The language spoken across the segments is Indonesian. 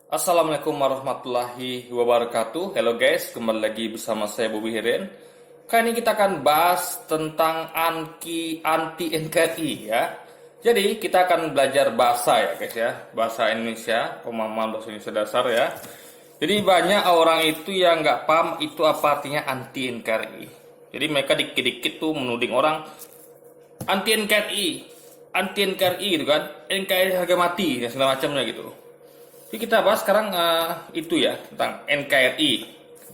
Assalamualaikum warahmatullahi wabarakatuh. Hello guys, kembali lagi bersama saya Bobby Heren. Kali ini kita akan bahas tentang anti NKRI ya. Jadi kita akan belajar bahasa ya guys ya, bahasa Indonesia, pemahaman bahasa Indonesia dasar ya. Jadi banyak orang itu yang nggak paham itu apa artinya anti NKRI. Jadi mereka dikit-dikit tuh menuding orang anti NKRI, anti NKRI gitu kan, NKRI harga mati dan segala macamnya gitu. Jadi kita bahas sekarang itu ya tentang NKRI,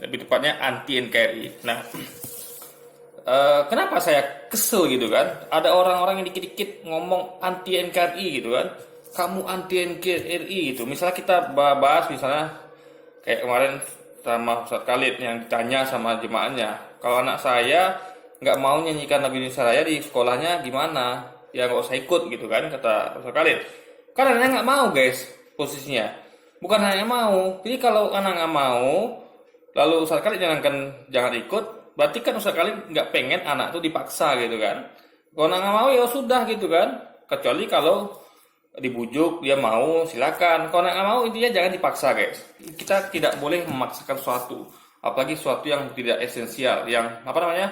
lebih tepatnya anti NKRI. Nah, kenapa saya kesel gitu kan? Ada orang-orang yang dikit-dikit ngomong anti NKRI gitu kan? Kamu anti NKRI gitu. Misalnya kita bahas misalnya kayak kemarin sama Ustadz Khalid yang ditanya sama jemaahnya, kalau anak saya nggak mau nyanyikan lagu Indonesia Raya di sekolahnya gimana? Ya nggak usah ikut gitu kan kata Ustadz Khalid. Karena anaknya nggak mau guys posisinya. Bukan hanya mau. Jadi kalau anak nggak mau, lalu Ustadz Khalid jangan ikut, berarti kan Ustadz Khalid nggak pengen anak tuh dipaksa gitu kan. Kalau anak nggak mau ya sudah gitu kan. Kecuali kalau dibujuk dia mau silakan. Kalau anak nggak mau intinya jangan dipaksa guys. Kita tidak boleh memaksakan sesuatu, apalagi sesuatu yang tidak esensial, yang apa namanya,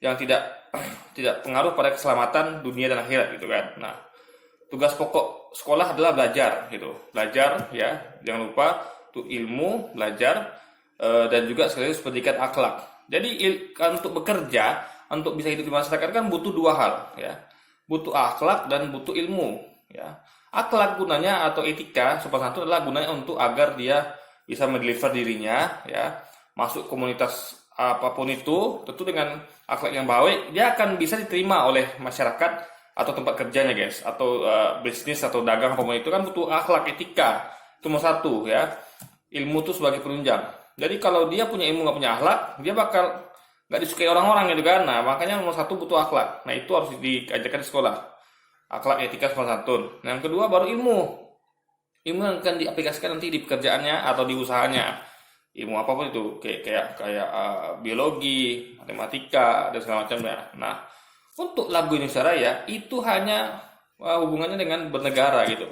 yang tidak tidak pengaruh pada keselamatan dunia dan akhirat gitu kan. Nah, tugas pokok sekolah adalah belajar gitu, belajar ya, jangan lupa tuh ilmu belajar dan juga sekaligus pendidikan akhlak. Jadi untuk bekerja, untuk bisa hidup di masyarakat kan butuh dua hal ya, butuh akhlak dan butuh ilmu ya. Akhlak gunanya atau etika sopan santun adalah gunanya untuk agar dia bisa mendeliver dirinya ya, masuk komunitas apapun itu, tentu dengan akhlak yang baik dia akan bisa diterima oleh masyarakat atau tempat kerjanya guys, atau bisnis atau dagang apapun itu kan butuh akhlak etika. Itu nomor satu ya, ilmu itu sebagai penunjang. Jadi kalau dia punya ilmu nggak punya akhlak, dia bakal nggak disukai orang-orang gitu kan. Nah makanya nomor satu butuh akhlak. Nah itu harus diajarkan di sekolah, akhlak etika sopan santun. Nah, yang kedua baru ilmu yang akan diaplikasikan nanti di pekerjaannya atau di usahanya. Ilmu apapun itu kayak biologi, matematika dan segala macamnya. Nah, untuk lagu Indonesia Raya itu hanya hubungannya dengan bernegara gitu.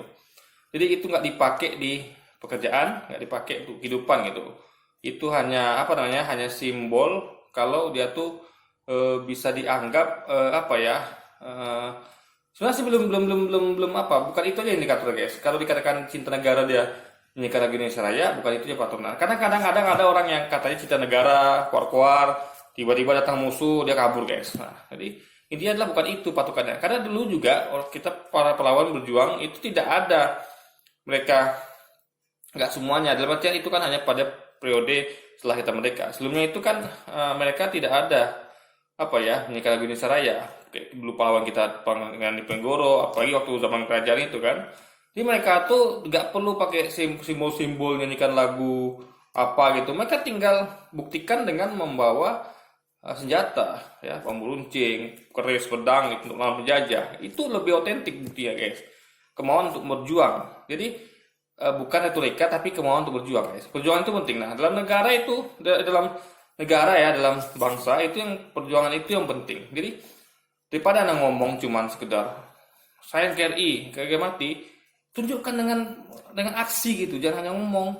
Jadi itu nggak dipakai di pekerjaan, nggak dipakai untuk kehidupan gitu. Itu hanya apa namanya, hanya simbol kalau dia tuh bisa dianggap apa ya? Sebenarnya sih belum apa, bukan itu aja indikator guys. Kalau dikatakan cinta negara dia menyanyikan lagu Indonesia Raya, bukan itu ya patokan. Karena kadang-kadang ada orang yang katanya cinta negara, kuar-kuar, tiba-tiba datang musuh dia kabur guys. Nah, jadi intinya adalah bukan itu patokannya. Karena dulu juga kita para pahlawan berjuang itu tidak ada, mereka nggak semuanya. Dalam artian itu kan hanya pada periode setelah kita merdeka. Sebelumnya itu kan mereka tidak ada apa ya, menyanyikan lagu Indonesia Raya. Kayak dulu pahlawan kita Pangeran Diponegoro, apalagi waktu zaman kerajaan itu kan. Jadi mereka tuh nggak perlu pakai simbol-simbol nyanyikan lagu apa gitu. Mereka tinggal buktikan dengan membawa senjata ya, bambu runcing, keris, pedang gitu, untuk melawan penjajah. Itu lebih otentik buktinya guys, kemauan untuk berjuang. Jadi bukan retorika tapi kemauan untuk berjuang guys. Perjuangan itu penting. Nah dalam negara itu, dalam negara ya, dalam bangsa itu yang perjuangan itu yang penting. Jadi daripada anda ngomong cuman sekedar saya NKRI kayak mati, tunjukkan dengan aksi gitu, jangan hanya ngomong.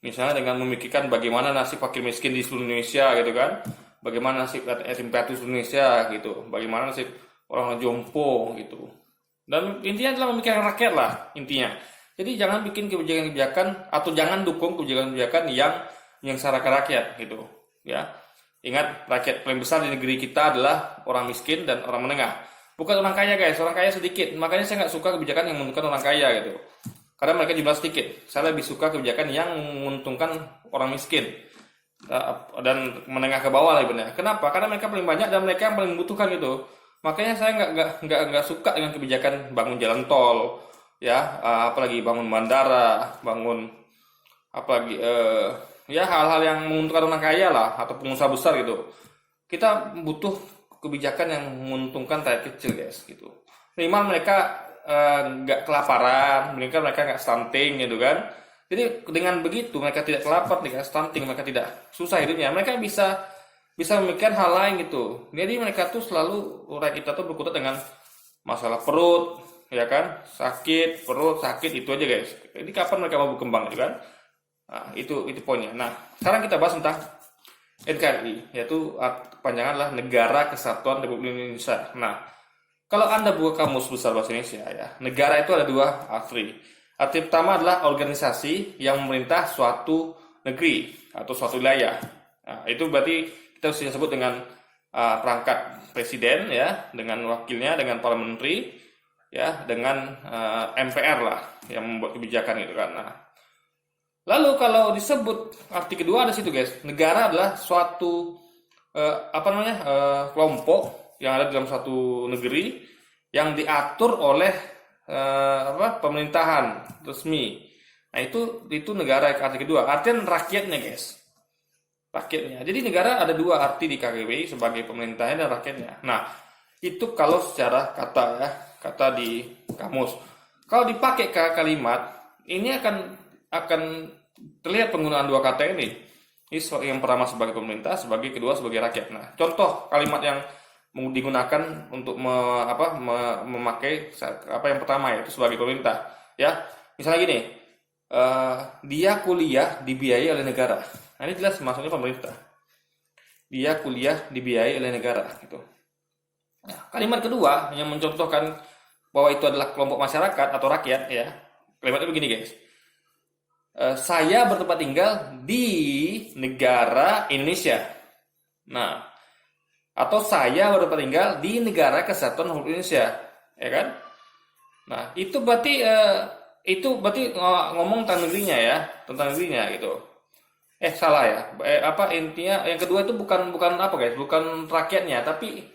Misalnya dengan memikirkan bagaimana nasib fakir miskin di seluruh Indonesia gitu kan, bagaimana nasib yatim piatu Indonesia gitu, bagaimana nasib orang jompo gitu. Dan intinya adalah memikirkan rakyat lah intinya. Jadi jangan bikin kebijakan-kebijakan atau jangan dukung kebijakan-kebijakan yang searah ke rakyat gitu ya. Ingat, rakyat paling besar di negeri kita adalah orang miskin dan orang menengah, bukan orang kaya guys. Orang kaya sedikit, makanya saya nggak suka kebijakan yang menguntungkan orang kaya gitu, karena mereka jumlah sedikit. Saya lebih suka kebijakan yang menguntungkan orang miskin dan menengah ke bawah lah benar. Kenapa? Karena mereka paling banyak dan mereka yang paling membutuhkan gitu. Makanya saya nggak suka dengan kebijakan bangun jalan tol ya, apalagi bangun bandara, bangun apalagi ya hal-hal yang menguntungkan orang kaya lah atau pengusaha besar gitu. Kita butuh kebijakan yang menguntungkan rakyat kecil guys gitu. Minimal mereka nggak kelaparan, mereka nggak stunting gitu kan. Jadi dengan begitu mereka tidak kelaparan, tidak stunting, mereka tidak susah hidupnya. Mereka bisa memikirkan hal lain gitu. Jadi mereka tuh selalu, rakyat kita tuh berkutat dengan masalah perut, ya kan, sakit perut, sakit itu aja guys. Ini kapan mereka mau berkembang gitu kan? Nah, itu poinnya. Nah, sekarang kita bahas tentang NKRI, yaitu kepanjangan adalah Negara Kesatuan Republik Indonesia. Nah, kalau Anda buka kamus besar bahasa Indonesia ya, negara itu ada dua arti. Arti pertama adalah organisasi yang memerintah suatu negeri atau suatu wilayah. Nah, itu berarti kita bisa sebut dengan perangkat presiden ya, dengan wakilnya, dengan para menteri ya, dengan MPR lah yang membuat kebijakan gitu kan. Nah, lalu kalau disebut arti kedua ada situ guys, negara adalah suatu kelompok yang ada dalam suatu negeri yang diatur oleh pemerintahan resmi. Nah, itu negara arti kedua. Artian rakyatnya guys. Rakyatnya. Jadi negara ada dua arti di KGBI, sebagai pemerintahnya dan rakyatnya. Nah, itu kalau secara kata ya, kata di kamus. Kalau dipakai ke kalimat, ini akan terlihat penggunaan dua kata ini. Yang pertama sebagai pemerintah, sebagai kedua sebagai rakyat. Nah, contoh kalimat yang digunakan untuk memakai yang pertama yaitu sebagai pemerintah. Ya, misalnya gini, dia kuliah dibiayai oleh negara. Nah, ini jelas maksudnya pemerintah. Dia kuliah dibiayai oleh negara gitu. Nah, kalimat kedua yang mencontohkan bahwa itu adalah kelompok masyarakat atau rakyat ya. Kalimatnya begini guys. Saya bertempat tinggal di negara Indonesia. Nah, atau saya bertempat tinggal di Negara Kesatuan Republik Indonesia, ya kan? Nah, itu berarti ngomong tentang negerinya ya, tentang negerinya gitu. Salah ya. Intinya yang kedua itu bukan apa guys, bukan rakyatnya, tapi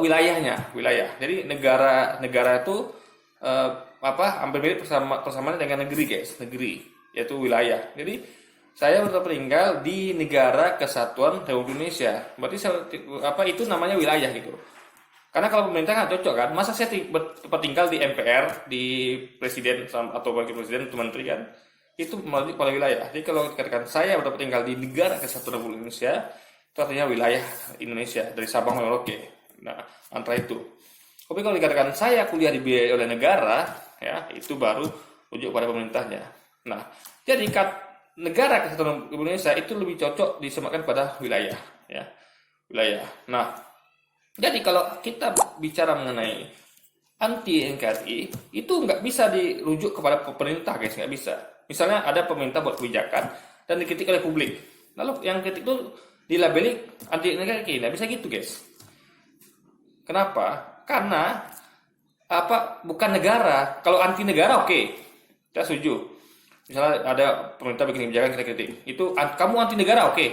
wilayahnya, wilayah. Jadi negara itu hampir mirip persamaan dengan negeri guys, negeri, yaitu wilayah. Jadi saya bertempat tinggal di Negara Kesatuan Republik Indonesia. Berarti itu namanya wilayah gitu. Karena kalau pemerintah nggak cocok kan, masa saya tempat tinggal di MPR, di presiden atau wakil presiden atau menteri kan? Itu melalui kepala wilayah. Jadi kalau dikatakan saya bertempat tinggal di Negara Kesatuan Republik Indonesia, itu artinya wilayah Indonesia dari Sabang sampai Merauke. Nah, antara itu. Tapi kalau dikatakan saya kuliah dibiayai oleh negara, ya itu baru rujuk pada pemerintahnya. Nah, jadi Negara Kesatuan Republik Indonesia itu lebih cocok disematkan pada wilayah, ya, wilayah. Nah, jadi kalau kita bicara mengenai anti NKRI, itu nggak bisa dirujuk kepada pemerintah, guys, nggak bisa. Misalnya ada pemerintah buat kebijakan dan dikritik oleh publik, lalu yang kritik itu dilabeli anti NKRI, nggak bisa gitu, guys. Kenapa? Karena bukan negara. Kalau anti negara, oke, kita setuju. Misalnya ada pemerintah bikin kebijakan kita kritik, itu kamu anti negara, oke,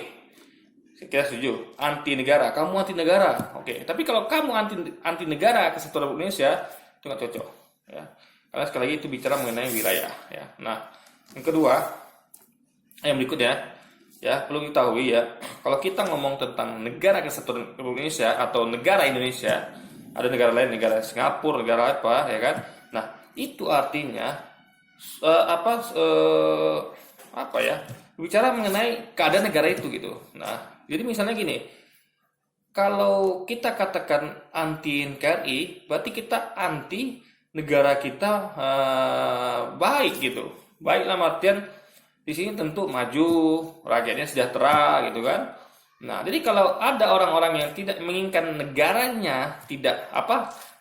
kita setuju. Anti negara, kamu anti negara, oke. Tapi kalau kamu anti negara Kesatuan Republik Indonesia, itu nggak cocok, ya. Karena sekali lagi itu bicara mengenai wilayah, ya. Nah, yang kedua, yang berikutnya, ya perlu diketahui ya, kalau kita ngomong tentang Negara Kesatuan Republik Indonesia atau negara Indonesia, ada negara lain, negara Singapura, negara apa, ya kan? Nah, itu artinya bicara mengenai keadaan negara itu gitu. Nah, jadi misalnya gini, kalau kita katakan anti NKRI, berarti kita anti negara kita baik gitu. Baik dalam artian di sini tentu maju, rakyatnya sejahtera gitu kan. Nah, jadi kalau ada orang-orang yang tidak menginginkan negaranya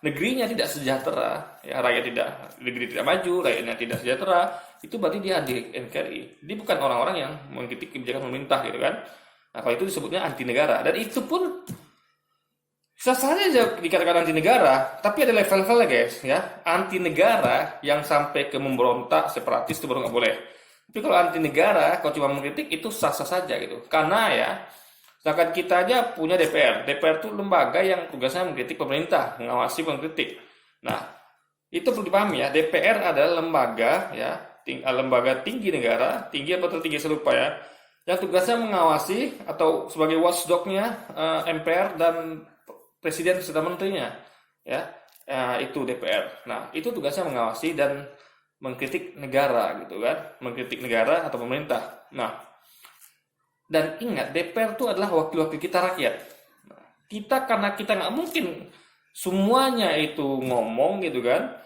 negerinya tidak sejahtera, ya negeri tidak maju, rakyatnya tidak sejahtera, itu berarti dia anti NKRI. Dia bukan orang-orang yang mengkritik kebijakan pemerintah gitu kan. Nah, kalau itu disebutnya anti negara, dan itu pun bisa saja dikatakan anti negara, tapi ada level-levelnya guys, ya. Anti negara yang sampai ke memberontak, separatis itu baru nggak boleh. Tapi kalau anti negara, kalau cuma mengkritik itu sah-sah saja gitu. Karena ya, sedangkan kita aja punya DPR. DPR itu lembaga yang tugasnya mengkritik pemerintah, mengawasi pengkritik. Nah, itu perlu dipahami ya. DPR adalah lembaga ya, lembaga tinggi negara, tinggi atau tertinggi saya lupa ya, yang tugasnya mengawasi atau sebagai watchdog-nya MPR dan presiden serta menterinya, ya. Itu DPR. Nah, itu tugasnya mengawasi dan mengkritik negara gitu kan, mengkritik negara atau pemerintah. Nah, dan ingat, DPR itu adalah wakil-wakil kita rakyat. Nah, karena kita nggak mungkin semuanya itu ngomong gitu kan,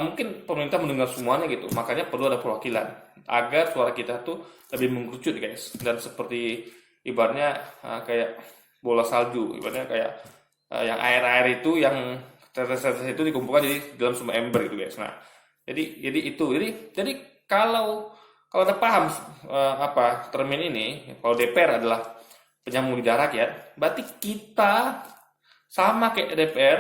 mungkin pemerintah mendengar semuanya gitu, makanya perlu ada perwakilan agar suara kita tuh lebih mengerucut guys, dan seperti ibaratnya kayak bola salju, ibaratnya kayak yang air-air itu yang tetes-tetes itu dikumpulkan jadi dalam sebuah ember gitu guys. Nah, jadi itu. Jadi kalau ada paham apa termin ini, kalau DPR adalah penyambung lidah rakyat, berarti kita sama kayak DPR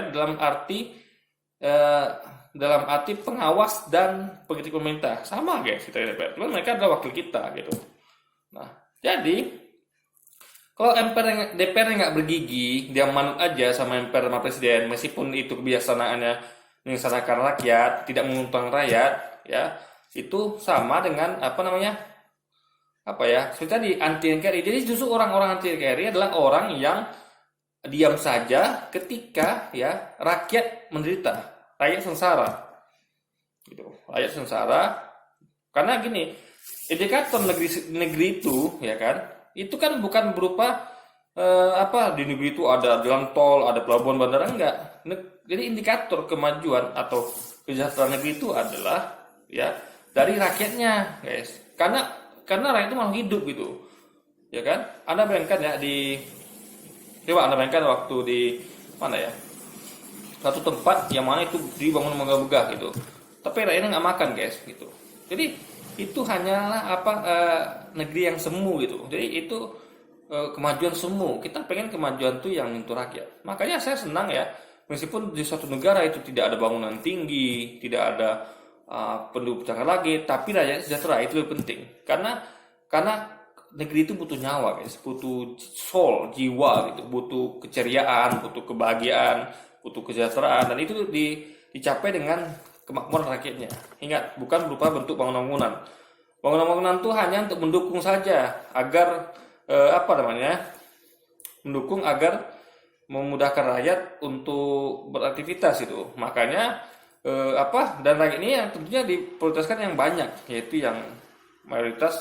eh, dalam arti pengawas dan pengkritik pemerintah. Sama guys kita DPR, cuman mereka adalah wakil kita gitu. Nah, jadi kalau DPR nggak bergigi, dia manut aja sama MPR sama presiden, meskipun itu kebiasaannya menyengsarakan rakyat, tidak menguntungkan rakyat, ya itu sama dengan apa namanya, apa ya, seperti tadi anti NKRI. Jadi justru orang-orang anti NKRI adalah orang yang diam saja ketika ya rakyat menderita, rakyat sengsara, gitu, rakyat sengsara. Karena gini, indikator negeri itu ya kan, itu kan bukan berupa apa di negeri itu ada jalan tol, ada pelabuhan bandara, enggak. Jadi indikator kemajuan atau kesejahteraan negeri itu adalah ya dari rakyatnya, guys. Karena rakyat itu malah hidup gitu. Ya kan? Anda bayangkan ya Anda bayangkan waktu di mana ya? Satu tempat yang mana itu dibangun megah-megah gitu. Tapi rakyatnya nggak makan, guys, gitu. Jadi itu hanyalah negeri yang semu gitu. Jadi itu kemajuan semu. Kita pengen kemajuan tuh yang untuk rakyat. Makanya saya senang ya, meskipun di suatu negara itu tidak ada bangunan tinggi, tidak ada penduduk besar lagi, tapi rakyat sejahtera itu lebih penting. Karena negeri itu butuh nyawa, guys, butuh soul, jiwa gitu, butuh keceriaan, butuh kebahagiaan, butuh kesejahteraan, dan itu dicapai dengan kemakmuran rakyatnya. Ingat, bukan berupa bentuk bangunan-bangunan. Bangunan-bangunan itu hanya untuk mendukung saja agar mendukung agar memudahkan rakyat untuk beraktivitas itu. Makanya dan rakyat ini yang tentunya diprioritaskan yang banyak, yaitu yang mayoritas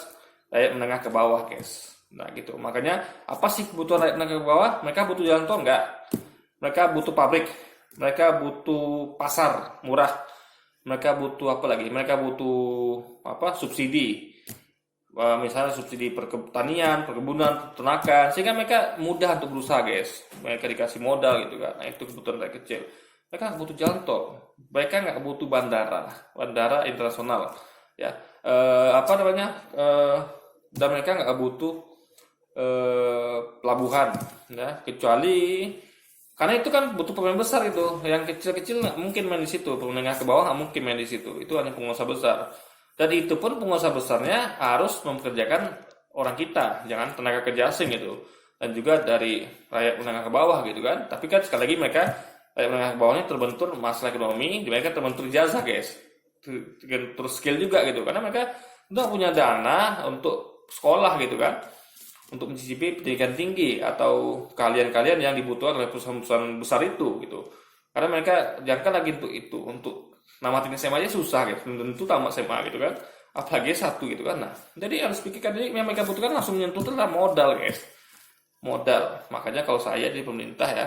rakyat menengah ke bawah, guys. Nah gitu. Makanya apa sih kebutuhan rakyat menengah ke bawah? Mereka butuh jalan tol enggak? Mereka butuh pabrik, mereka butuh pasar murah, mereka butuh apa lagi? Mereka butuh subsidi. Misalnya subsidi pertanian, perkebunan, peternakan, sehingga mereka mudah untuk berusaha, guys. Mereka dikasih modal gitu kan. Nah itu kebutuhan rakyat kecil. Mereka nggak butuh jalan tol, mereka nggak butuh bandara internasional, ya dan mereka nggak butuh pelabuhan, ya kecuali karena itu kan butuh pemain besar itu, yang kecil-kecil nggak mungkin main di situ, menengah ke bawah nggak mungkin main di situ, itu hanya pengusaha besar. Dan itu pun pengusaha besarnya harus mempekerjakan orang kita, jangan tenaga kerja asing gitu, dan juga dari rakyat menengah ke bawah gitu kan. Tapi kan sekali lagi mereka rakyat menengah ke bawahnya terbentur masalah ekonomi, mereka terbentur jasa, guys, terus skill juga gitu, karena mereka udah punya dana untuk sekolah gitu kan, untuk mencicipi pendidikan tinggi atau kalian-kalian yang dibutuhkan oleh perusahaan-perusahaan besar itu gitu. Karena mereka jangan lagi untuk namatin SMA aja susah, guys, belum tentu tamat SMA gitu kan, apalagi satu gitu kan. Nah jadi harus pikirkan, jadi yang mereka butuhkan langsung menyentuh adalah modal, guys, modal. Makanya kalau saya di pemerintah ya,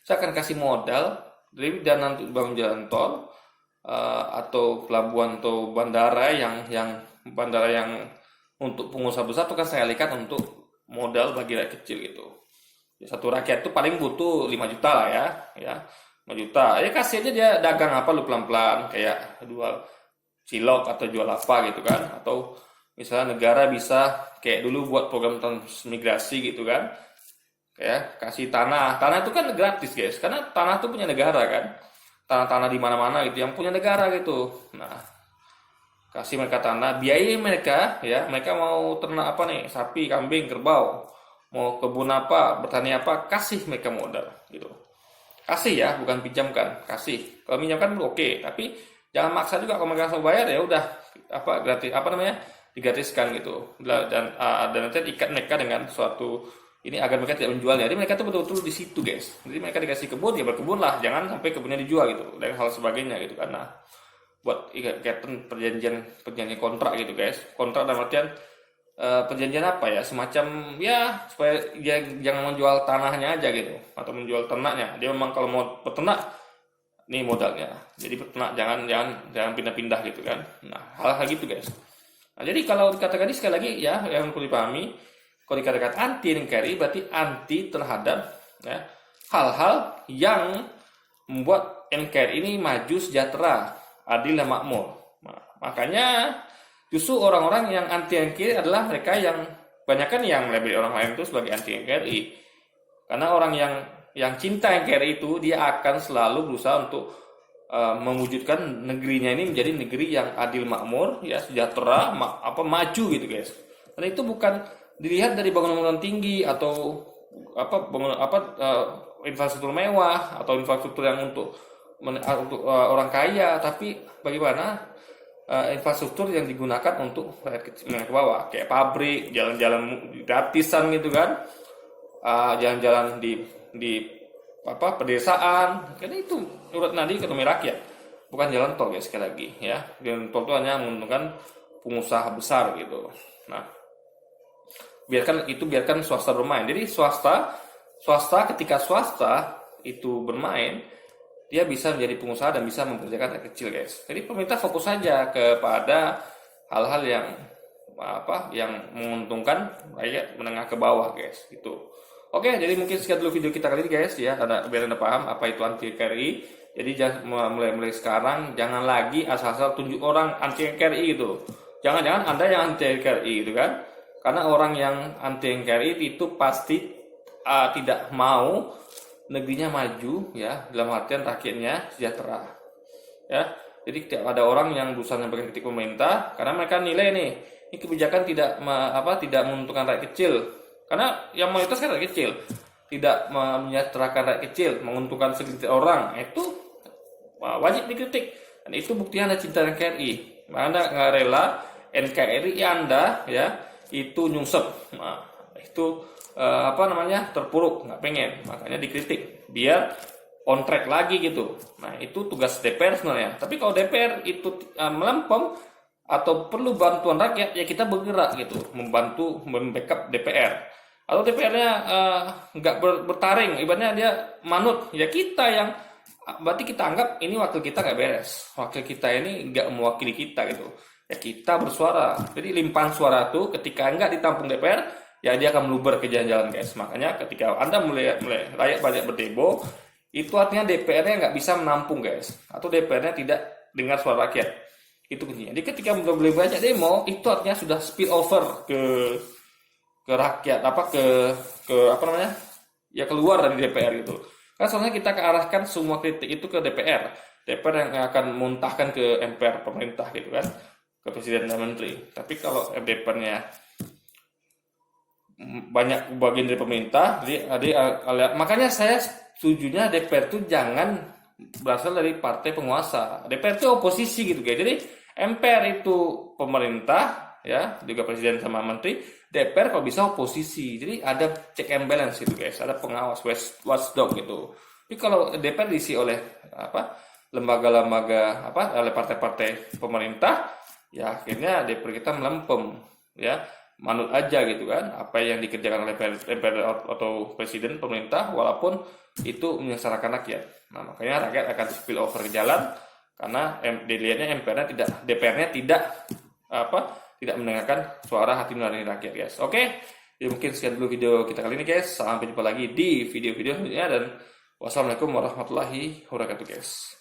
saya akan kasih modal dari dana untuk bangun jalan tol atau pelabuhan atau bandara yang untuk pengusaha besar itu kan saya alihkan untuk modal bagi rakyat kecil gitu. Ya, satu rakyat itu paling butuh 5 juta lah ya 5 juta. Ya kasih aja dia dagang apa lu pelan-pelan, kayak jual cilok atau jual apa gitu kan. Atau misalnya negara bisa kayak dulu buat program transmigrasi gitu kan. Kayak kasih tanah itu kan gratis, guys, karena tanah itu punya negara kan, tanah-tanah di mana-mana gitu yang punya negara gitu. Nah kasih mereka tanah, biayai mereka ya, mereka mau ternak apa nih, sapi, kambing, kerbau, mau kebun apa, bertani apa, kasih mereka modal gitu. Kasih ya, bukan pinjamkan, kasih. Kalau pinjamkan oke, tapi jangan maksa juga. Kalau mereka mau bayar ya udah gratis, digratiskan gitu. Dan nanti ikat mereka dengan suatu ini agar mereka tidak menjual. Jadi mereka tuh betul-betul di situ, guys. Jadi mereka dikasih kebun, ya berkebun lah, jangan sampai kebunnya dijual gitu dan hal sebagainya gitu. Karena buat ikatan perjanjian kontrak gitu, guys. Kontrak dalam artian perjanjian apa ya, semacam ya supaya dia jangan menjual tanahnya aja gitu atau menjual ternaknya. Dia memang kalau mau peternak Ini modalnya. Jadi jangan pindah-pindah gitu kan. Nah, hal-hal gitu guys. Nah, jadi kalau dikatakan sekali lagi ya yang perlu dipahami, kalau dikatakan anti NKRI berarti anti terhadap ya hal-hal yang membuat NKRI ini maju sejahtera, adil dan makmur. Nah, makanya justru orang-orang yang anti NKRI adalah mereka yang banyakkan yang label orang lain itu sebagai anti NKRI. Karena orang yang cinta NKRI itu dia akan selalu berusaha untuk mewujudkan negerinya ini menjadi negeri yang adil makmur, ya sejahtera, maju gitu guys. Dan itu bukan dilihat dari bangunan-bangunan tinggi atau infrastruktur mewah atau infrastruktur yang untuk orang kaya, tapi bagaimana infrastruktur yang digunakan untuk rakyat kecil menengah ke bawah, kayak pabrik, jalan-jalan gratisan gitu kan, jalan-jalan di pedesaan, karena itu urut nadi ekonomi rakyat, bukan jalan tol ya sekali lagi ya. Jalan tol itu hanya menguntungkan pengusaha besar gitu. Nah, biarkan swasta bermain. Jadi swasta ketika swasta itu bermain, dia bisa menjadi pengusaha dan bisa mempekerjakan rakyat kecil guys. Jadi pemerintah fokus saja kepada hal-hal yang menguntungkan rakyat menengah ke bawah guys gitu. Oke, jadi mungkin sekian dulu video kita kali ini guys ya, biar Anda paham apa itu anti NKRI. Jadi mulai sekarang jangan lagi asal-asal tunjuk orang anti NKRI gitu. Jangan-jangan Anda yang anti NKRI gitu kan. Karena orang yang anti NKRI itu pasti tidak mau negerinya maju ya, dalam artian rakyatnya sejahtera. Ya. Jadi tidak ada orang yang berusaha menyampaikan kritik pemerintah karena mereka nilai nih, ini kebijakan tidak menguntungkan rakyat kecil. Karena yang mayoritas kan rakyat kecil, tidak menyejahterakan rakyat kecil, menguntungkan segelintir orang, itu wajib dikritik. Dan itu buktinya Anda cinta NKRI. Anda nggak rela NKRI Anda ya itu nyungsep. Nah, itu terpuruk, nggak pengen, makanya dikritik biar on track lagi gitu. Nah, itu tugas DPR sebenarnya. Tapi kalau DPR itu melempem atau perlu bantuan rakyat, ya kita bergerak gitu, membantu membackup DPR. Atau DPR-nya nggak bertaring, ibaratnya dia manut, ya kita yang berarti kita anggap ini wakil kita nggak beres, wakil kita ini nggak mewakili kita gitu. Ya kita bersuara. Jadi limpahan suara itu ketika nggak ditampung DPR, ya dia akan meluber ke jalan-jalan guys. Makanya ketika Anda mulai rakyat banyak berdemo, itu artinya DPR-nya nggak bisa menampung guys, atau DPR-nya tidak dengar suara rakyat. Itu kuncinya. Jadi ketika mulai banyak demo, itu artinya sudah spill over ke rakyat, keluar dari DPR gitu. Kan soalnya kita arahkan semua kritik itu ke DPR yang akan muntahkan ke MPR pemerintah gitu kan, ke presiden dan menteri. Tapi kalau DPR-nya banyak bagian dari pemerintah, makanya saya setujunya DPR itu jangan berasal dari partai penguasa. DPR itu oposisi gitu guys. Jadi MPR itu pemerintah ya, juga presiden sama menteri. DPR kalau bisa oposisi. Jadi ada check and balance gitu guys, ada pengawas watchdog gitu. Tapi kalau DPR diisi oleh lembaga-lembaga oleh partai-partai pemerintah, ya akhirnya DPR kita melempem ya, manut aja gitu kan apa yang dikerjakan oleh DPR atau presiden pemerintah, walaupun itu menyengsarakan rakyat. Nah, makanya rakyat akan spill over ke jalan karena dilihatnya DPR-nya tidak mendengarkan suara hati nurani rakyat guys. Oke, jadi mungkin sekian dulu video kita kali ini guys. Sampai jumpa lagi di video-video selanjutnya dan wassalamualaikum warahmatullahi wabarakatuh guys.